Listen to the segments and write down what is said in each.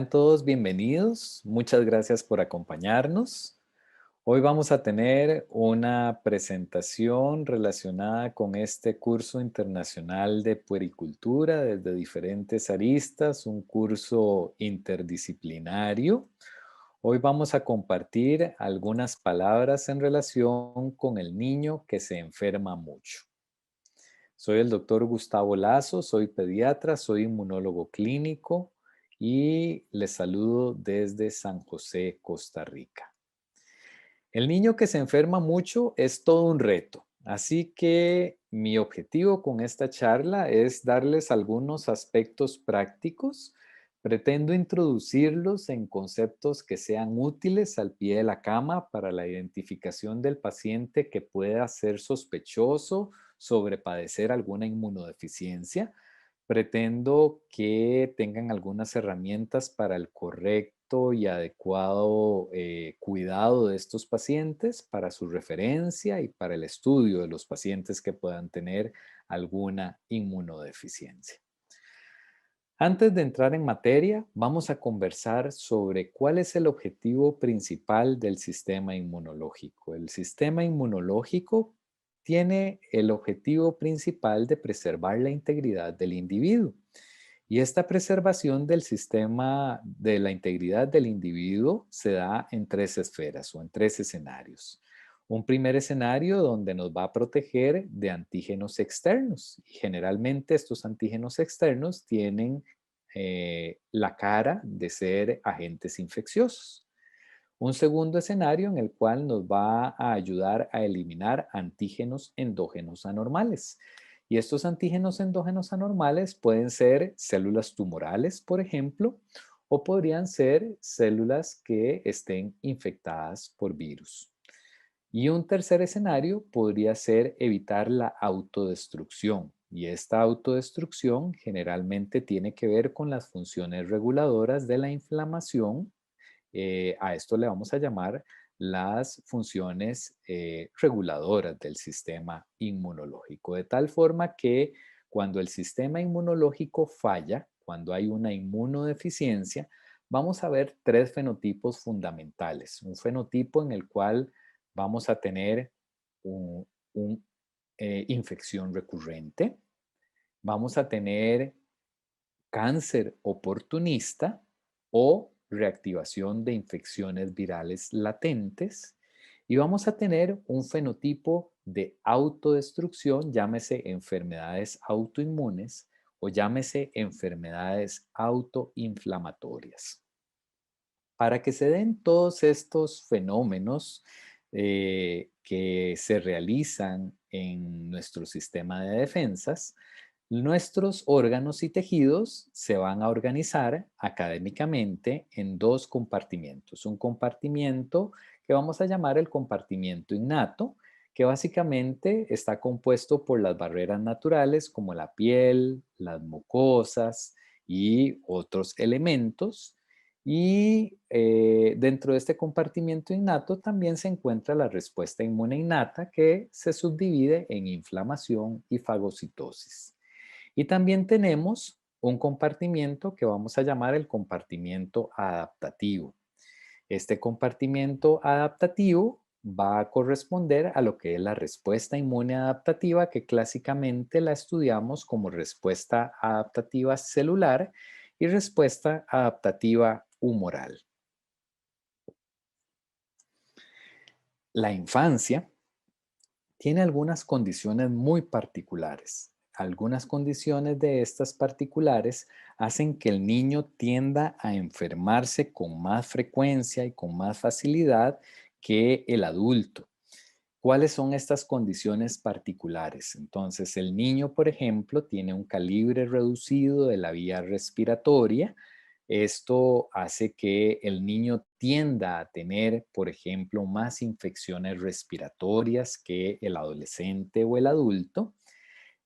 Sean todos bienvenidos. Muchas gracias por acompañarnos. Hoy vamos a tener una presentación relacionada con este curso internacional de puericultura desde diferentes aristas, un curso interdisciplinario. Hoy vamos a compartir algunas palabras en relación con el niño que se enferma mucho. Soy el doctor Gustavo Lazo, soy pediatra, soy inmunólogo clínico y les saludo desde San José, Costa Rica. El niño que se enferma mucho es todo un reto, así que mi objetivo con esta charla es darles algunos aspectos prácticos. Pretendo introducirlos en conceptos que sean útiles al pie de la cama para la identificación del paciente que pueda ser sospechoso sobre padecer alguna inmunodeficiencia. Pretendo que tengan algunas herramientas para el correcto y adecuado cuidado de estos pacientes, para su referencia y para el estudio de los pacientes que puedan tener alguna inmunodeficiencia. Antes de entrar en materia, vamos a conversar sobre cuál es el objetivo principal del sistema inmunológico. El sistema inmunológico tiene el objetivo principal de preservar la integridad del individuo. Y esta preservación del sistema de la integridad del individuo se da en tres esferas o en tres escenarios. Un primer escenario donde nos va a proteger de antígenos externos. Y generalmente estos antígenos externos tienen la cara de ser agentes infecciosos. Un segundo escenario en el cual nos va a ayudar a eliminar antígenos endógenos anormales. Y estos antígenos endógenos anormales pueden ser células tumorales, por ejemplo, o podrían ser células que estén infectadas por virus. Y un tercer escenario podría ser evitar la autodestrucción. Y esta autodestrucción generalmente tiene que ver con las funciones reguladoras de la inflamación. A esto le vamos a llamar las funciones reguladoras del sistema inmunológico. De tal forma que cuando el sistema inmunológico falla, cuando hay una inmunodeficiencia, vamos a ver tres fenotipos fundamentales. Un fenotipo en el cual vamos a tener una infección recurrente, vamos a tener cáncer oportunista o reactivación de infecciones virales latentes y vamos a tener un fenotipo de autodestrucción, llámese enfermedades autoinmunes o llámese enfermedades autoinflamatorias. Para que se den todos estos fenómenos que se realizan en nuestro sistema de defensas, nuestros órganos y tejidos se van a organizar académicamente en dos compartimientos. Un compartimiento que vamos a llamar el compartimiento innato, que básicamente está compuesto por las barreras naturales como la piel, las mucosas y otros elementos. Y dentro de este compartimiento innato también se encuentra la respuesta inmune innata que se subdivide en inflamación y fagocitosis. Y también tenemos un compartimiento que vamos a llamar el compartimiento adaptativo. Este compartimiento adaptativo va a corresponder a lo que es la respuesta inmune adaptativa, que clásicamente la estudiamos como respuesta adaptativa celular y respuesta adaptativa humoral. La infancia tiene algunas condiciones muy particulares. Algunas condiciones de estas particulares hacen que el niño tienda a enfermarse con más frecuencia y con más facilidad que el adulto. ¿Cuáles son estas condiciones particulares? Entonces, el niño, por ejemplo, tiene un calibre reducido de la vía respiratoria. Esto hace que el niño tienda a tener, por ejemplo, más infecciones respiratorias que el adolescente o el adulto.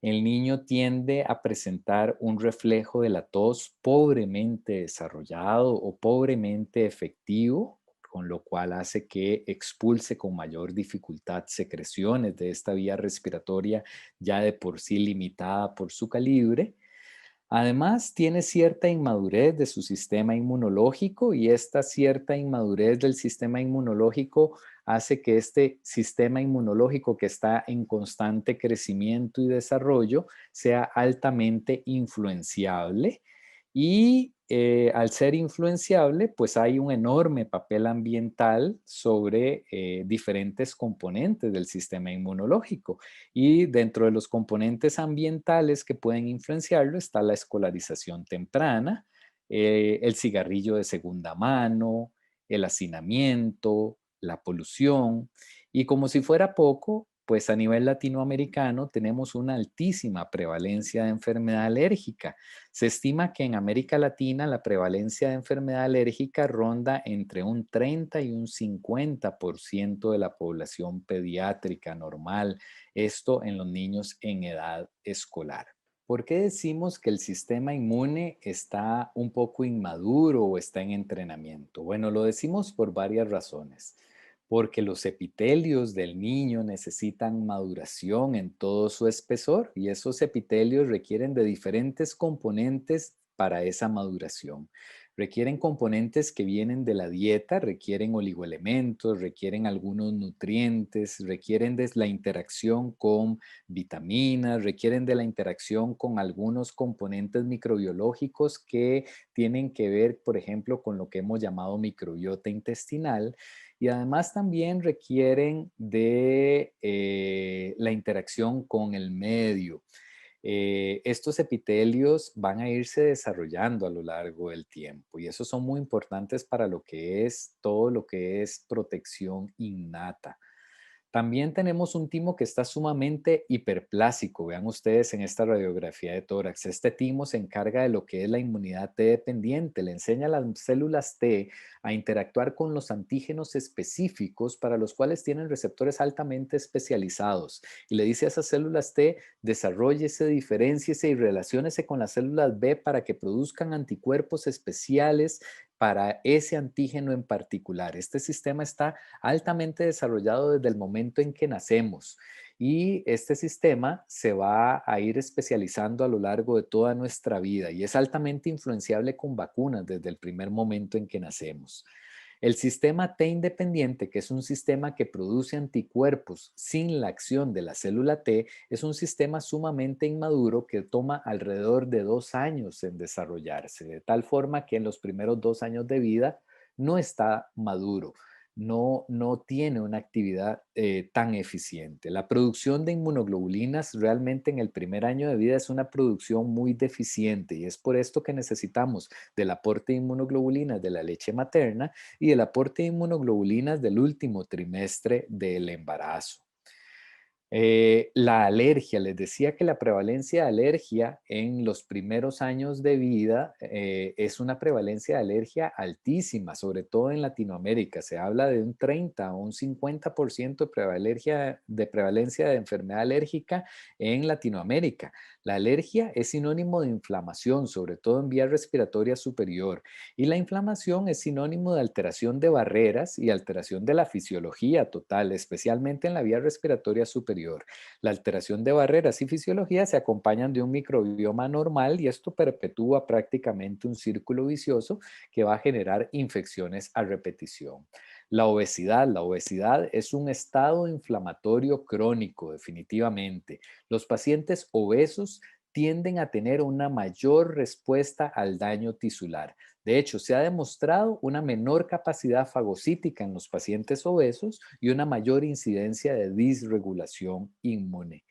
El niño tiende a presentar un reflejo de la tos pobremente desarrollado o pobremente efectivo, con lo cual hace que expulse con mayor dificultad secreciones de esta vía respiratoria ya de por sí limitada por su calibre. Además, tiene cierta inmadurez de su sistema inmunológico y esta cierta inmadurez del sistema inmunológico hace que este sistema inmunológico que está en constante crecimiento y desarrollo sea altamente influenciable y al ser influenciable, pues hay un enorme papel ambiental sobre diferentes componentes del sistema inmunológico. Y dentro de los componentes ambientales que pueden influenciarlo está la escolarización temprana, el cigarrillo de segunda mano, el hacinamiento, la polución. Y como si fuera poco, pues a nivel latinoamericano tenemos una altísima prevalencia de enfermedad alérgica. Se estima que en América Latina la prevalencia de enfermedad alérgica ronda entre un 30 y un 50% de la población pediátrica normal, esto en los niños en edad escolar. ¿Por qué decimos que el sistema inmune está un poco inmaduro o está en entrenamiento? Bueno, lo decimos por varias razones. Porque los epitelios del niño necesitan maduración en todo su espesor y esos epitelios requieren de diferentes componentes para esa maduración. Requieren componentes que vienen de la dieta, requieren oligoelementos, requieren algunos nutrientes, requieren de la interacción con vitaminas, requieren de la interacción con algunos componentes microbiológicos que tienen que ver, por ejemplo, con lo que hemos llamado microbiota intestinal y además también requieren de la interacción con el medio. Estos epitelios van a irse desarrollando a lo largo del tiempo y esos son muy importantes para lo que es todo lo que es protección innata. También tenemos un timo que está sumamente hiperplásico. Vean ustedes en esta radiografía de tórax. Este timo se encarga de lo que es la inmunidad T dependiente. Le enseña a las células T a interactuar con los antígenos específicos para los cuales tienen receptores altamente especializados. Y le dice a esas células T, desarróllese, diferénciese y relaciónese con las células B para que produzcan anticuerpos especiales para ese antígeno en particular. Este sistema está altamente desarrollado desde el momento en que nacemos y este sistema se va a ir especializando a lo largo de toda nuestra vida y es altamente influenciable con vacunas desde el primer momento en que nacemos. El sistema T independiente, que es un sistema que produce anticuerpos sin la acción de la célula T, es un sistema sumamente inmaduro que toma alrededor de 2 años en desarrollarse, de tal forma que en los primeros 2 años de vida no está maduro, no tiene una actividad tan eficiente. La producción de inmunoglobulinas realmente en el primer año de vida es una producción muy deficiente y es por esto que necesitamos del aporte de inmunoglobulinas de la leche materna y el aporte de inmunoglobulinas del último trimestre del embarazo. La alergia, les decía que la prevalencia de alergia en los primeros años de vida es una prevalencia de alergia altísima, sobre todo en Latinoamérica. Se habla de un 30 o un 50% de prevalencia de enfermedad alérgica en Latinoamérica. La alergia es sinónimo de inflamación, sobre todo en vía respiratoria superior, y la inflamación es sinónimo de alteración de barreras y alteración de la fisiología total, especialmente en la vía respiratoria superior. La alteración de barreras y fisiología se acompañan de un microbioma normal y esto perpetúa prácticamente un círculo vicioso que va a generar infecciones a repetición. La obesidad es un estado inflamatorio crónico, definitivamente. Los pacientes obesos tienden a tener una mayor respuesta al daño tisular. De hecho, se ha demostrado una menor capacidad fagocítica en los pacientes obesos y una mayor incidencia de disregulación inmune.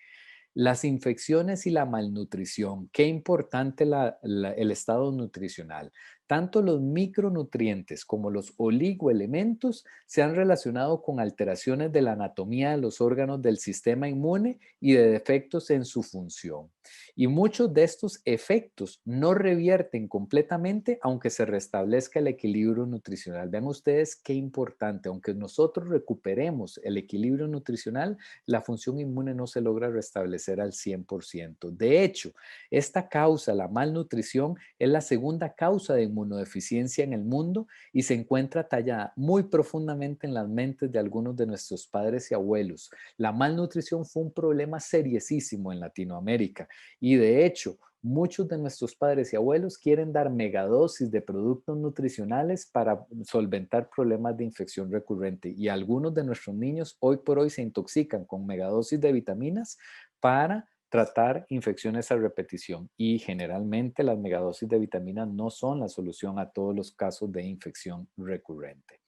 Las infecciones y la malnutrición. Qué importante el estado nutricional. Tanto los micronutrientes como los oligoelementos se han relacionado con alteraciones de la anatomía de los órganos del sistema inmune y de defectos en su función. Y muchos de estos efectos no revierten completamente aunque se restablezca el equilibrio nutricional. Vean ustedes qué importante. Aunque nosotros recuperemos el equilibrio nutricional, la función inmune no se logra restablecer al 100%. De hecho, esta causa, la malnutrición, es la segunda causa de inmunodeficiencia en el mundo y se encuentra tallada muy profundamente en las mentes de algunos de nuestros padres y abuelos. La malnutrición fue un problema seriosísimo en Latinoamérica y de hecho, Muchos de nuestros padres y abuelos quieren dar megadosis de productos nutricionales para solventar problemas de infección recurrente y algunos de nuestros niños hoy por hoy se intoxican con megadosis de vitaminas para tratar infecciones a repetición y generalmente las megadosis de vitaminas no son la solución a todos los casos de infección recurrente.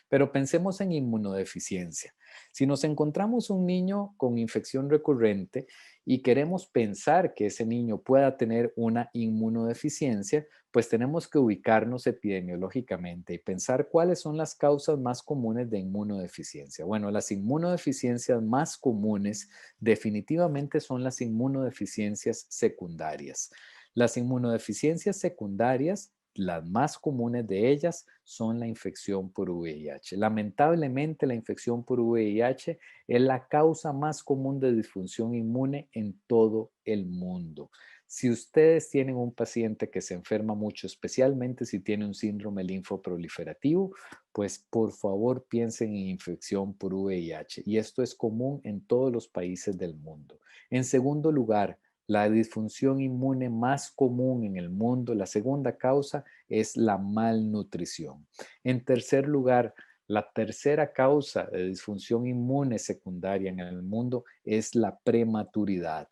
Pero pensemos en inmunodeficiencia. Si nos encontramos un niño con infección recurrente y queremos pensar que ese niño pueda tener una inmunodeficiencia, pues tenemos que ubicarnos epidemiológicamente y pensar cuáles son las causas más comunes de inmunodeficiencia. Bueno, las inmunodeficiencias más comunes definitivamente son las inmunodeficiencias secundarias. Las inmunodeficiencias secundarias, las más comunes de ellas, son la infección por VIH. Lamentablemente, la infección por VIH es la causa más común de disfunción inmune en todo el mundo. Si ustedes tienen un paciente que se enferma mucho, especialmente si tiene un síndrome linfoproliferativo, pues por favor piensen en infección por VIH. Y esto es común en todos los países del mundo. En segundo lugar, la disfunción inmune más común en el mundo, la segunda causa es la malnutrición. En tercer lugar, la tercera causa de disfunción inmune secundaria en el mundo es la prematuridad.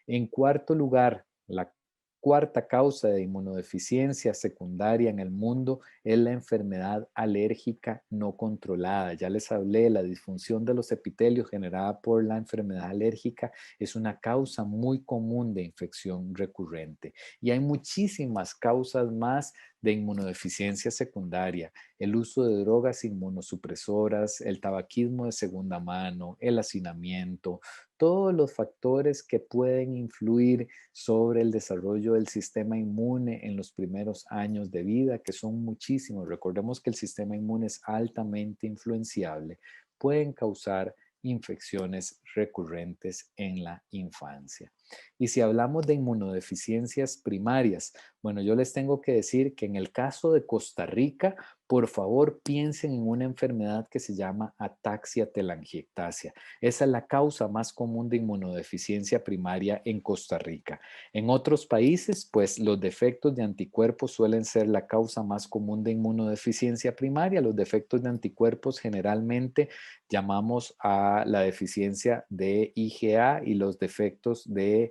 En cuarto lugar, la cuarta causa de inmunodeficiencia secundaria en el mundo es la enfermedad alérgica no controlada. Ya les hablé, la disfunción de los epitelios generada por la enfermedad alérgica es una causa muy común de infección recurrente. Y hay muchísimas causas más de inmunodeficiencia secundaria, el uso de drogas inmunosupresoras, el tabaquismo de segunda mano, el hacinamiento, todos los factores que pueden influir sobre el desarrollo del sistema inmune en los primeros años de vida, que son muchísimos. Recordemos que el sistema inmune es altamente influenciable, pueden causar infecciones recurrentes en la infancia. Y si hablamos de inmunodeficiencias primarias, bueno, yo les tengo que decir que en el caso de Costa Rica, por favor piensen en una enfermedad que se llama ataxia telangiectasia. Esa es la causa más común de inmunodeficiencia primaria en Costa Rica. En otros países, pues los defectos de anticuerpos suelen ser la causa más común de inmunodeficiencia primaria. Los defectos de anticuerpos generalmente llamamos a la deficiencia de IgA y los defectos de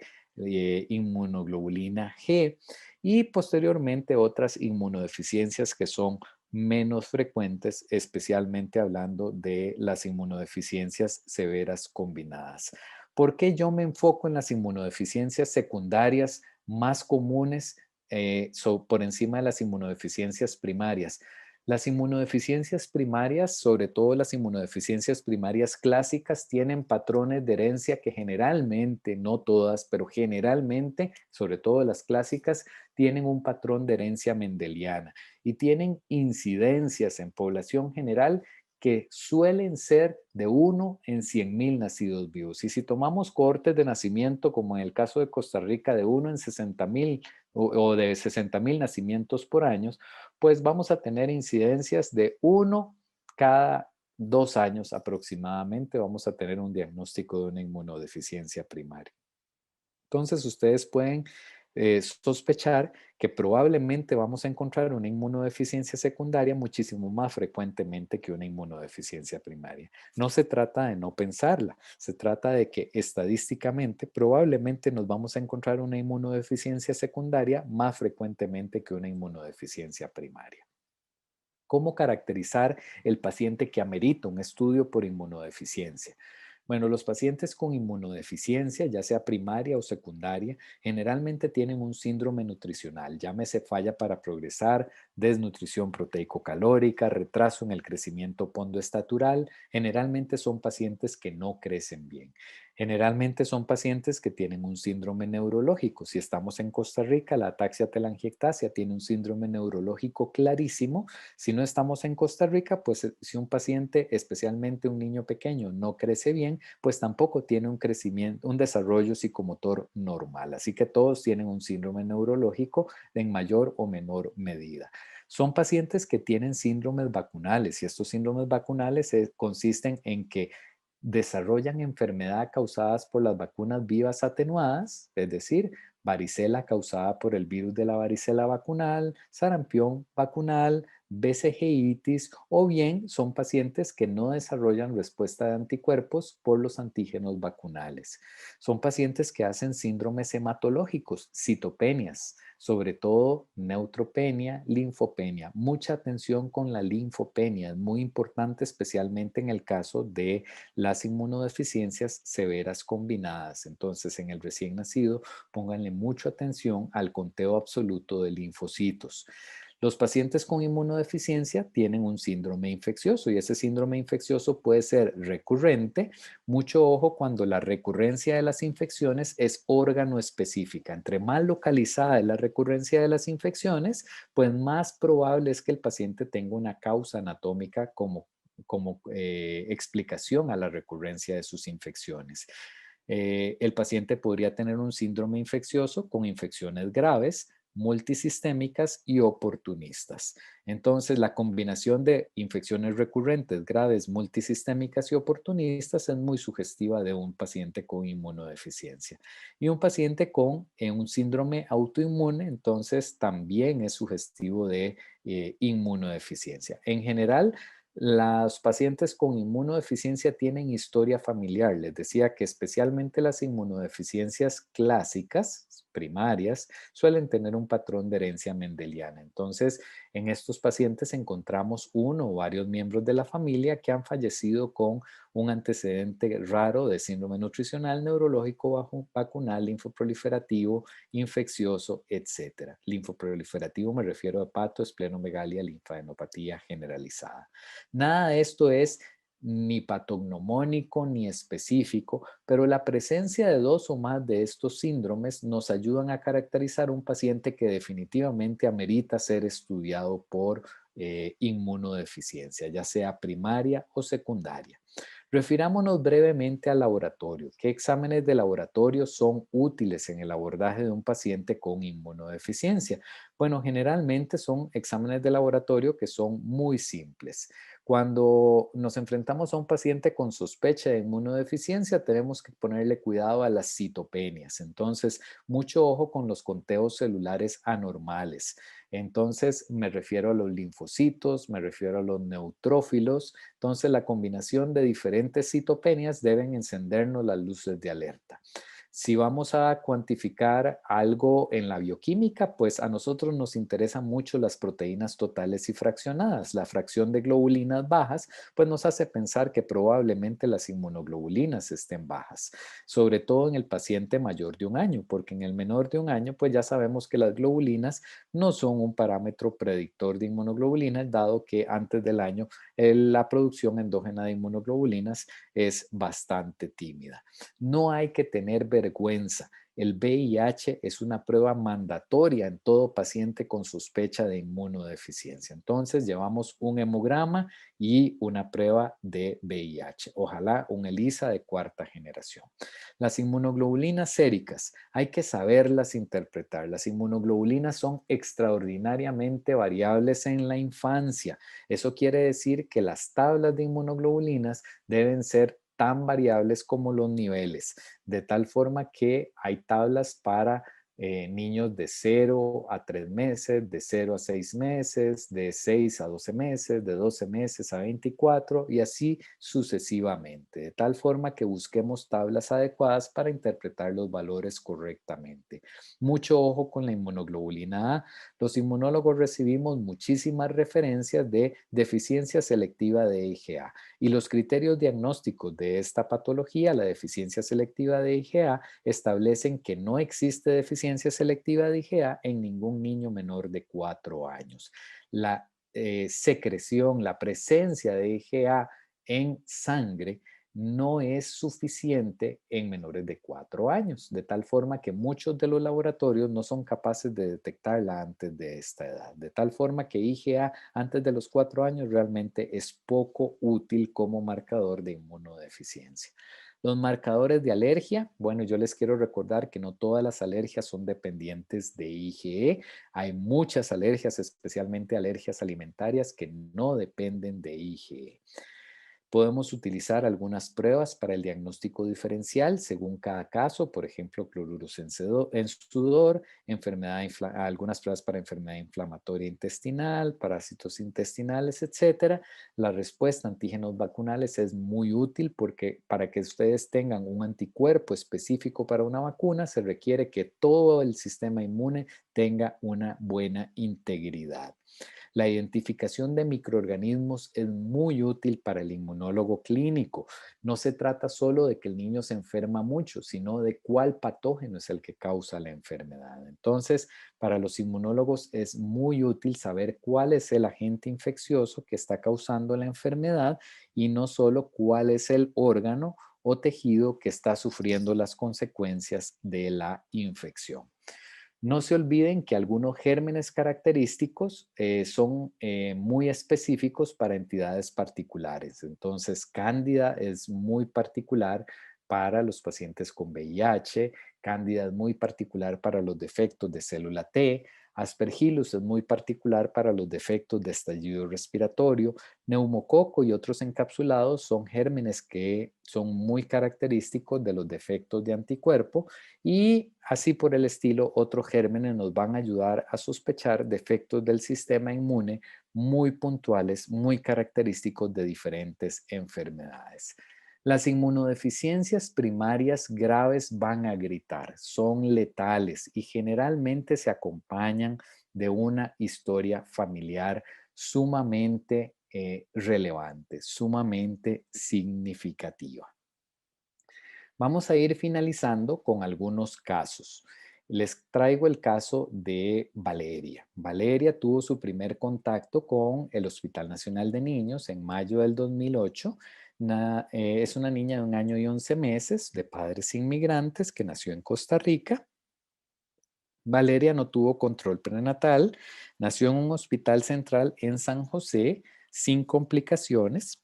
inmunoglobulina G y posteriormente otras inmunodeficiencias que son menos frecuentes, especialmente hablando de las inmunodeficiencias severas combinadas. ¿Por qué yo me enfoco en las inmunodeficiencias secundarias más comunes por encima de las inmunodeficiencias primarias? Las inmunodeficiencias primarias, sobre todo las inmunodeficiencias primarias clásicas, tienen patrones de herencia que generalmente, no todas, pero generalmente, sobre todo las clásicas, tienen un patrón de herencia mendeliana y tienen incidencias en población general que suelen ser de 1 en 100,000 nacidos vivos. Y si tomamos cohortes de nacimiento, como en el caso de Costa Rica, de 1 en 60,000 o de 60,000 nacimientos por año, pues vamos a tener incidencias de 1 cada 2 años aproximadamente, vamos a tener un diagnóstico de una inmunodeficiencia primaria. Entonces, ustedes pueden sospechar que probablemente vamos a encontrar una inmunodeficiencia secundaria muchísimo más frecuentemente que una inmunodeficiencia primaria. No se trata de no pensarla, se trata de que estadísticamente probablemente nos vamos a encontrar una inmunodeficiencia secundaria más frecuentemente que una inmunodeficiencia primaria. ¿Cómo caracterizar el paciente que amerita un estudio por inmunodeficiencia? Bueno, los pacientes con inmunodeficiencia, ya sea primaria o secundaria, generalmente tienen un síndrome nutricional, llámese falla para progresar, desnutrición proteico-calórica, retraso en el crecimiento pondoestatural. Generalmente son pacientes que no crecen bien. Generalmente son pacientes que tienen un síndrome neurológico. Si estamos en Costa Rica, la ataxia telangiectasia tiene un síndrome neurológico clarísimo. Si no estamos en Costa Rica, pues si un paciente, especialmente un niño pequeño, no crece bien, pues tampoco tiene un crecimiento, un desarrollo psicomotor normal. Así que todos tienen un síndrome neurológico en mayor o menor medida. Son pacientes que tienen síndromes vacunales y estos síndromes vacunales consisten en que desarrollan enfermedad causadas por las vacunas vivas atenuadas, es decir, varicela causada por el virus de la varicela vacunal, sarampión vacunal, BCG-itis o bien son pacientes que no desarrollan respuesta de anticuerpos por los antígenos vacunales. Son pacientes que hacen síndromes hematológicos, citopenias, sobre todo neutropenia, linfopenia. Mucha atención con la linfopenia, es muy importante especialmente en el caso de las inmunodeficiencias severas combinadas. Entonces, en el recién nacido, pónganle mucha atención al conteo absoluto de linfocitos. Los pacientes con inmunodeficiencia tienen un síndrome infeccioso y ese síndrome infeccioso puede ser recurrente. Mucho ojo cuando la recurrencia de las infecciones es órgano específica. Entre más localizada es la recurrencia de las infecciones, pues más probable es que el paciente tenga una causa anatómica como explicación a la recurrencia de sus infecciones. El paciente podría tener un síndrome infeccioso con infecciones graves, multisistémicas y oportunistas. Entonces, la combinación de infecciones recurrentes, graves, multisistémicas y oportunistas es muy sugestiva de un paciente con inmunodeficiencia. Y un paciente con un síndrome autoinmune, entonces también es sugestivo de inmunodeficiencia. En general, los pacientes con inmunodeficiencia tienen historia familiar. Les decía que especialmente las inmunodeficiencias clásicas, primarias, suelen tener un patrón de herencia mendeliana. Entonces, en estos pacientes encontramos uno o varios miembros de la familia que han fallecido con un antecedente raro de síndrome nutricional, neurológico, vacunal, linfoproliferativo, infeccioso, etcétera. Linfoproliferativo me refiero a hepato, esplenomegalia, linfadenopatía generalizada. Nada de esto es ni patognomónico ni específico, pero la presencia de dos o más de estos síndromes nos ayudan a caracterizar un paciente que definitivamente amerita ser estudiado por inmunodeficiencia, ya sea primaria o secundaria. Refirámonos brevemente al laboratorio. ¿Qué exámenes de laboratorio son útiles en el abordaje de un paciente con inmunodeficiencia? Bueno, generalmente son exámenes de laboratorio que son muy simples. Cuando nos enfrentamos a un paciente con sospecha de inmunodeficiencia, tenemos que ponerle cuidado a las citopenias. Entonces, mucho ojo con los conteos celulares anormales. Entonces, me refiero a los linfocitos, me refiero a los neutrófilos. Entonces, la combinación de diferentes citopenias deben encendernos las luces de alerta. Si vamos a cuantificar algo en la bioquímica, pues a nosotros nos interesan mucho las proteínas totales y fraccionadas. La fracción de globulinas bajas, pues nos hace pensar que probablemente las inmunoglobulinas estén bajas, sobre todo en el paciente mayor de un año, porque en el menor de un año, pues ya sabemos que las globulinas no son un parámetro predictor de inmunoglobulinas, dado que antes del año la producción endógena de inmunoglobulinas es bastante tímida. No hay que tener vergüenza. El VIH es una prueba mandatoria en todo paciente con sospecha de inmunodeficiencia. Entonces, llevamos un hemograma y una prueba de VIH. Ojalá un ELISA de cuarta generación. Las inmunoglobulinas séricas, hay que saberlas interpretar. Las inmunoglobulinas son extraordinariamente variables en la infancia. Eso quiere decir que las tablas de inmunoglobulinas deben ser tan variables como los niveles, de tal forma que hay tablas para niños de 0 a 3 meses, de 0 a 6 meses, de 6 a 12 meses, de 12 meses a 24 y así sucesivamente, de tal forma que busquemos tablas adecuadas para interpretar los valores correctamente. Mucho ojo con la inmunoglobulina A. Los inmunólogos recibimos muchísimas referencias de deficiencia selectiva de IgA y los criterios diagnósticos de esta patología, la deficiencia selectiva de IgA, establecen que no existe deficiencia selectiva de IgA en ningún niño menor de 4 años. La secreción, la presencia de IgA en sangre no es suficiente en menores de 4 años, de tal forma que muchos de los laboratorios no son capaces de detectarla antes de esta edad, de tal forma que IgA antes de los 4 años realmente es poco útil como marcador de inmunodeficiencia. Los marcadores de alergia, bueno, yo les quiero recordar que no todas las alergias son dependientes de IgE. Hay muchas alergias, especialmente alergias alimentarias, que no dependen de IgE. Podemos utilizar algunas pruebas para el diagnóstico diferencial según cada caso, por ejemplo, cloruros en sudor, algunas pruebas para enfermedad inflamatoria intestinal, parásitos intestinales, etcétera. La respuesta a antígenos vacunales es muy útil porque para que ustedes tengan un anticuerpo específico para una vacuna, se requiere que todo el sistema inmune tenga una buena integridad. La identificación de microorganismos es muy útil para el inmunólogo clínico. No se trata solo de que el niño se enferma mucho, sino de cuál patógeno es el que causa la enfermedad. Entonces, para los inmunólogos es muy útil saber cuál es el agente infeccioso que está causando la enfermedad y no solo cuál es el órgano o tejido que está sufriendo las consecuencias de la infección. No se olviden que algunos gérmenes característicos son muy específicos para entidades particulares. Entonces, Cándida es muy particular para los pacientes con VIH, Cándida es muy particular para los defectos de célula T, Aspergillus es muy particular para los defectos de estallido respiratorio, neumococo y otros encapsulados son gérmenes que son muy característicos de los defectos de anticuerpo y así por el estilo, otros gérmenes nos van a ayudar a sospechar defectos del sistema inmune muy puntuales, muy característicos de diferentes enfermedades. Las inmunodeficiencias primarias graves van a gritar, son letales y generalmente se acompañan de una historia familiar sumamente relevante, sumamente significativa. Vamos a ir finalizando con algunos casos. Les traigo el caso de Valeria. Valeria tuvo su primer contacto con el Hospital Nacional de Niños en mayo del 2008. Es una niña de 1 año y 11 meses de padres inmigrantes que nació en Costa Rica. Valeria no tuvo control prenatal, nació en un hospital central en San José sin complicaciones,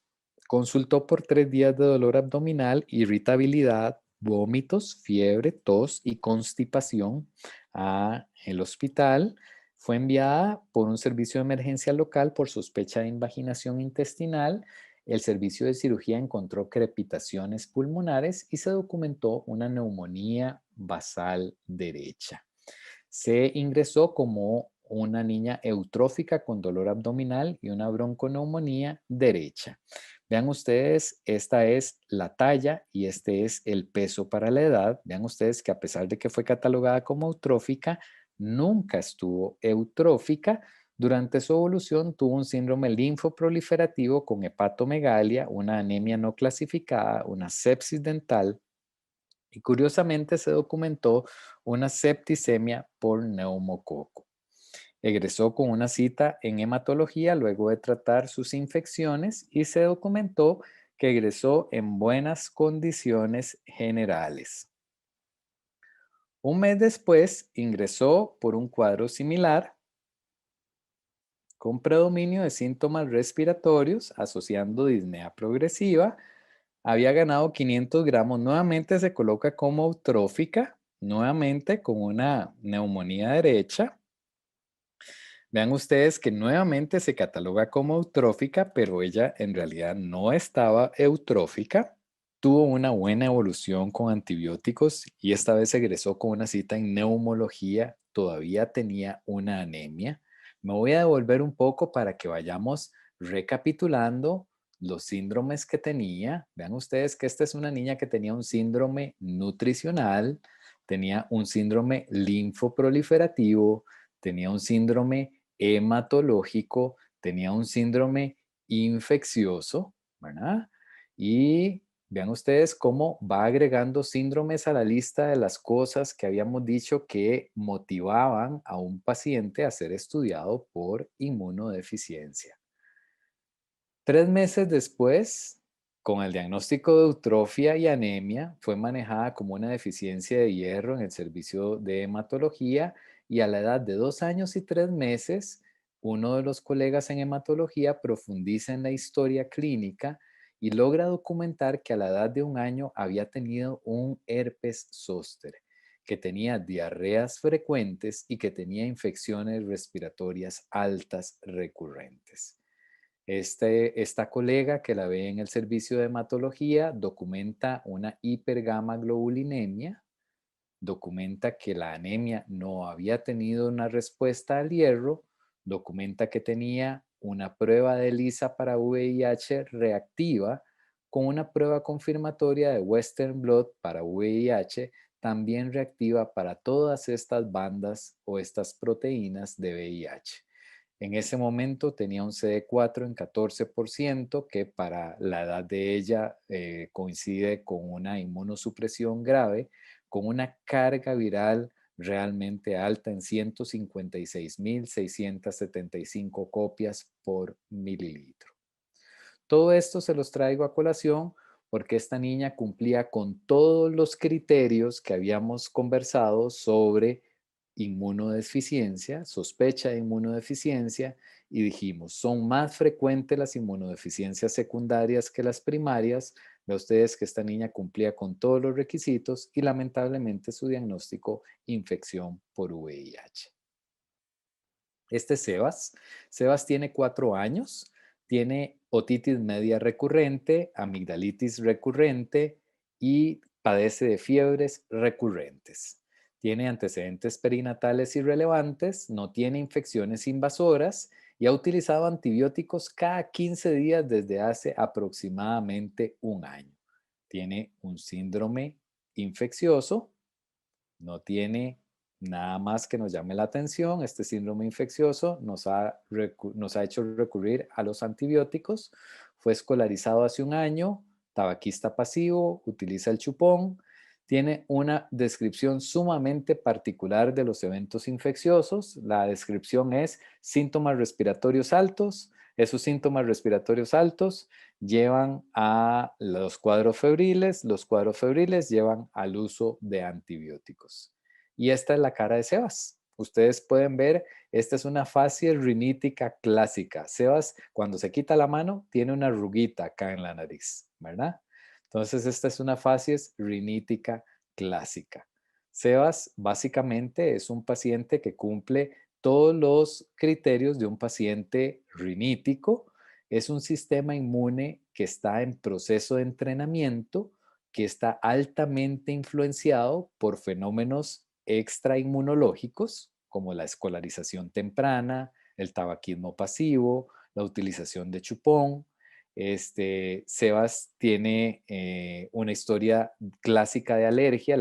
consultó por 3 días de dolor abdominal, irritabilidad, vómitos, fiebre, tos y constipación a el hospital. Fue enviada por un servicio de emergencia local por sospecha de invaginación intestinal. El servicio de cirugía encontró crepitaciones pulmonares y se documentó una neumonía basal derecha. Se ingresó como una niña eutrófica con dolor abdominal y una bronconeumonía derecha. Vean ustedes, esta es la talla y este es el peso para la edad. Vean ustedes que a pesar de que fue catalogada como eutrófica, nunca estuvo eutrófica. Durante su evolución tuvo un síndrome linfoproliferativo con hepatomegalia, una anemia no clasificada, una sepsis dental y curiosamente se documentó una septicemia por neumococo. Egresó con una cita en hematología luego de tratar sus infecciones y se documentó que egresó en buenas condiciones generales. Un mes después ingresó por un cuadro similar con predominio de síntomas respiratorios asociando disnea progresiva. Había ganado 500 gramos, nuevamente se coloca como eutrófica, nuevamente con una neumonía derecha. Vean ustedes que nuevamente se cataloga como eutrófica, pero ella en realidad no estaba eutrófica. Tuvo una buena evolución con antibióticos y esta vez egresó con una cita en neumología. Todavía tenía una anemia. Me voy a devolver un poco para que vayamos recapitulando los síndromes que tenía. Vean ustedes que esta es una niña que tenía un síndrome nutricional, tenía un síndrome linfoproliferativo, tenía un síndrome hematológico, tenía un síndrome infeccioso, ¿verdad? Y vean ustedes cómo va agregando síndromes a la lista de las cosas que habíamos dicho que motivaban a un paciente a ser estudiado por inmunodeficiencia. 3 meses después, con el diagnóstico de eutrofia y anemia, fue manejada como una deficiencia de hierro en el servicio de hematología y a la edad de 2 años y 3 meses, uno de los colegas en hematología profundiza en la historia clínica y logra documentar que a la edad de 1 año había tenido un herpes zóster, que tenía diarreas frecuentes y que tenía infecciones respiratorias altas recurrentes. Esta colega que la ve en el servicio de hematología documenta una hipergamaglobulinemia, documenta que la anemia no había tenido una respuesta al hierro, documenta que tenía una prueba de ELISA para VIH reactiva con una prueba confirmatoria de Western Blot para VIH también reactiva para todas estas bandas o estas proteínas de VIH. En ese momento tenía un CD4 en 14%, que para la edad de ella coincide con una inmunosupresión grave, con una carga viral realmente alta en 156.675 copias por mililitro. Todo esto se los traigo a colación porque esta niña cumplía con todos los criterios que habíamos conversado sobre inmunodeficiencia, sospecha de inmunodeficiencia, y dijimos, son más frecuentes las inmunodeficiencias secundarias que las primarias. Ve ustedes que esta niña cumplía con todos los requisitos y lamentablemente su diagnóstico, infección por VIH. Este es Sebas. Sebas tiene 4 años, tiene otitis media recurrente, amigdalitis recurrente y padece de fiebres recurrentes. Tiene antecedentes perinatales irrelevantes, no tiene infecciones invasoras y ha utilizado antibióticos cada 15 días desde hace aproximadamente un año. Tiene un síndrome infeccioso, no tiene nada más que nos llame la atención. Este síndrome infeccioso nos ha hecho recurrir a los antibióticos. Fue escolarizado hace un año, tabaquista pasivo, utiliza el chupón. Tiene una descripción sumamente particular de los eventos infecciosos. La descripción es síntomas respiratorios altos. Esos síntomas respiratorios altos llevan a los cuadros febriles llevan al uso de antibióticos. Y esta es la cara de Sebas. Ustedes pueden ver, esta es una fascia rinítica clásica. Sebas, cuando se quita la mano, tiene una arruguita acá en la nariz, ¿verdad? Entonces, esta es una fascia rinítica clásica. Sebas básicamente es un paciente que cumple todos los criterios de un paciente rinítico. Es un sistema inmune que está en proceso de entrenamiento, que está altamente influenciado por fenómenos extrainmunológicos, como la escolarización temprana, el tabaquismo pasivo, la utilización de chupón. Sebas tiene una historia clásica de alergia,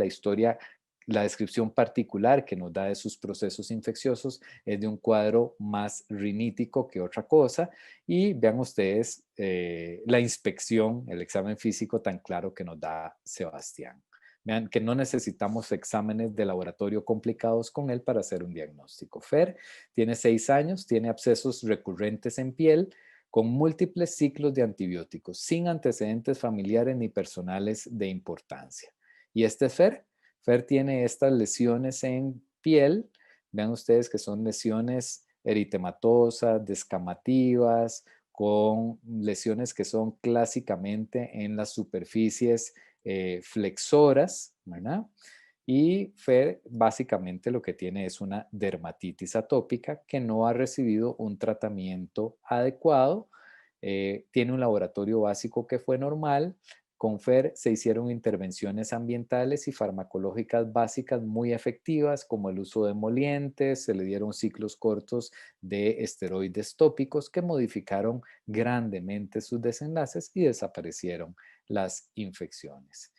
la descripción particular que nos da de sus procesos infecciosos es de un cuadro más rinítico que otra cosa. Y vean ustedes la inspección, el examen físico tan claro que nos da Sebastián. Vean que no necesitamos exámenes de laboratorio complicados con él para hacer un diagnóstico. Fer tiene 6 años, tiene abscesos recurrentes en piel con múltiples ciclos de antibióticos, sin antecedentes familiares ni personales de importancia. Y este es Fer. Fer tiene estas lesiones en piel. Vean ustedes que son lesiones eritematosas, descamativas, con lesiones que son clásicamente en las superficies flexoras, ¿verdad? Y Fer básicamente lo que tiene es una dermatitis atópica que no ha recibido un tratamiento adecuado. Tiene un laboratorio básico que fue normal. Con Fer se hicieron intervenciones ambientales y farmacológicas básicas muy efectivas, como el uso de emolientes. Se le dieron ciclos cortos de esteroides tópicos que modificaron grandemente sus desenlaces y desaparecieron las infecciones.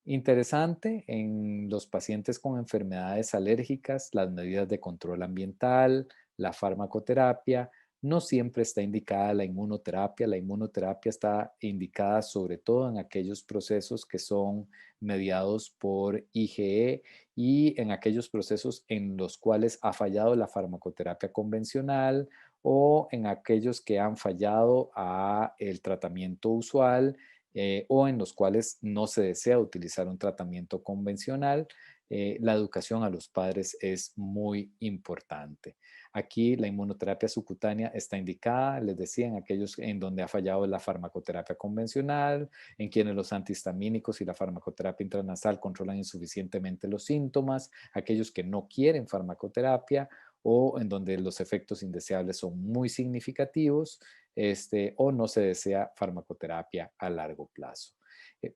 Interesante, en los pacientes con enfermedades alérgicas, las medidas de control ambiental, la farmacoterapia, no siempre está indicada la inmunoterapia. La inmunoterapia está indicada sobre todo en aquellos procesos que son mediados por IgE y en aquellos procesos en los cuales ha fallado la farmacoterapia convencional o en aquellos que han fallado a el tratamiento usual o en los cuales no se desea utilizar un tratamiento convencional. La educación a los padres es muy importante. Aquí la inmunoterapia subcutánea está indicada, les decía, en aquellos en donde ha fallado la farmacoterapia convencional, en quienes los antihistamínicos y la farmacoterapia intranasal controlan insuficientemente los síntomas, aquellos que no quieren farmacoterapia o en donde los efectos indeseables son muy significativos, o no se desea farmacoterapia a largo plazo.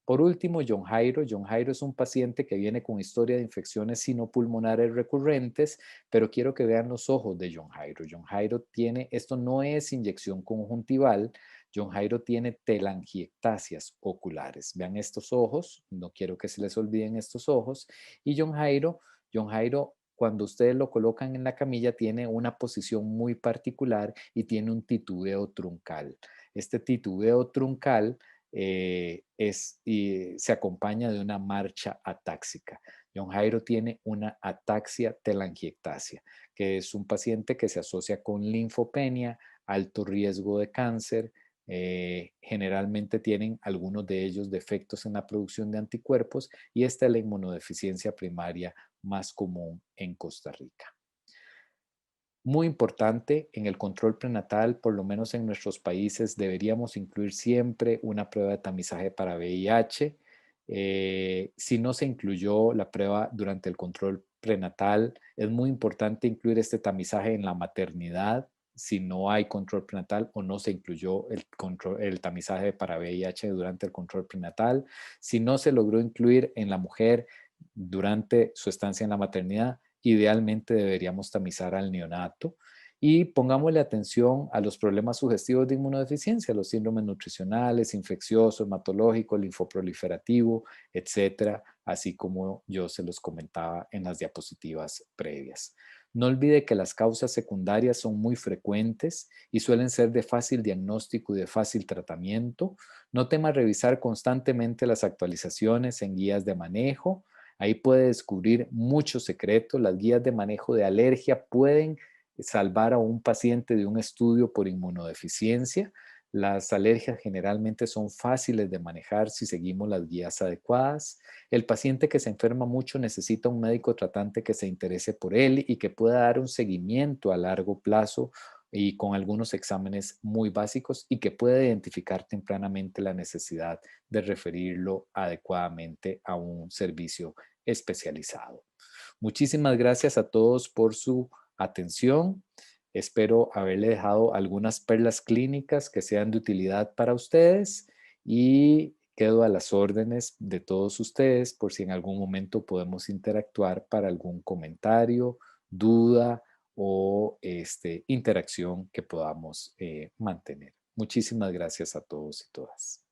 Por último, John Jairo. John Jairo es un paciente que viene con historia de infecciones sinopulmonares recurrentes, pero quiero que vean los ojos de John Jairo. John Jairo tiene, esto no es inyección conjuntival, John Jairo tiene telangiectasias oculares. Vean estos ojos, no quiero que se les olviden estos ojos. Y John Jairo, cuando ustedes lo colocan en la camilla, tiene una posición muy particular y tiene un titubeo truncal. Este titubeo truncal y se acompaña de una marcha atáxica. John Jairo tiene una ataxia telangiectasia, que es un paciente que se asocia con linfopenia, alto riesgo de cáncer. Generalmente tienen algunos de ellos defectos en la producción de anticuerpos y esta es la inmunodeficiencia primaria más común en Costa Rica. Muy importante, en el control prenatal, por lo menos en nuestros países, deberíamos incluir siempre una prueba de tamizaje para VIH. Si no se incluyó la prueba durante el control prenatal, es muy importante incluir este tamizaje en la maternidad. Si no hay control prenatal o no se incluyó el tamizaje para VIH durante el control prenatal. Si no se logró incluir en la mujer durante su estancia en la maternidad, idealmente deberíamos tamizar al neonato y pongámosle atención a los problemas sugestivos de inmunodeficiencia, los síndromes nutricionales, infeccioso, hematológico, linfoproliferativo, etcétera, así como yo se los comentaba en las diapositivas previas. No olvide que las causas secundarias son muy frecuentes y suelen ser de fácil diagnóstico y de fácil tratamiento. No tema revisar constantemente las actualizaciones en guías de manejo. Ahí puede descubrir muchos secretos. Las guías de manejo de alergia pueden salvar a un paciente de un estudio por inmunodeficiencia. Las alergias generalmente son fáciles de manejar si seguimos las guías adecuadas. El paciente que se enferma mucho necesita un médico tratante que se interese por él y que pueda dar un seguimiento a largo plazo y con algunos exámenes muy básicos y que pueda identificar tempranamente la necesidad de referirlo adecuadamente a un servicio especializado. Muchísimas gracias a todos por su atención. Espero haberle dejado algunas perlas clínicas que sean de utilidad para ustedes y quedo a las órdenes de todos ustedes por si en algún momento podemos interactuar para algún comentario, duda o interacción que podamos mantener. Muchísimas gracias a todos y todas.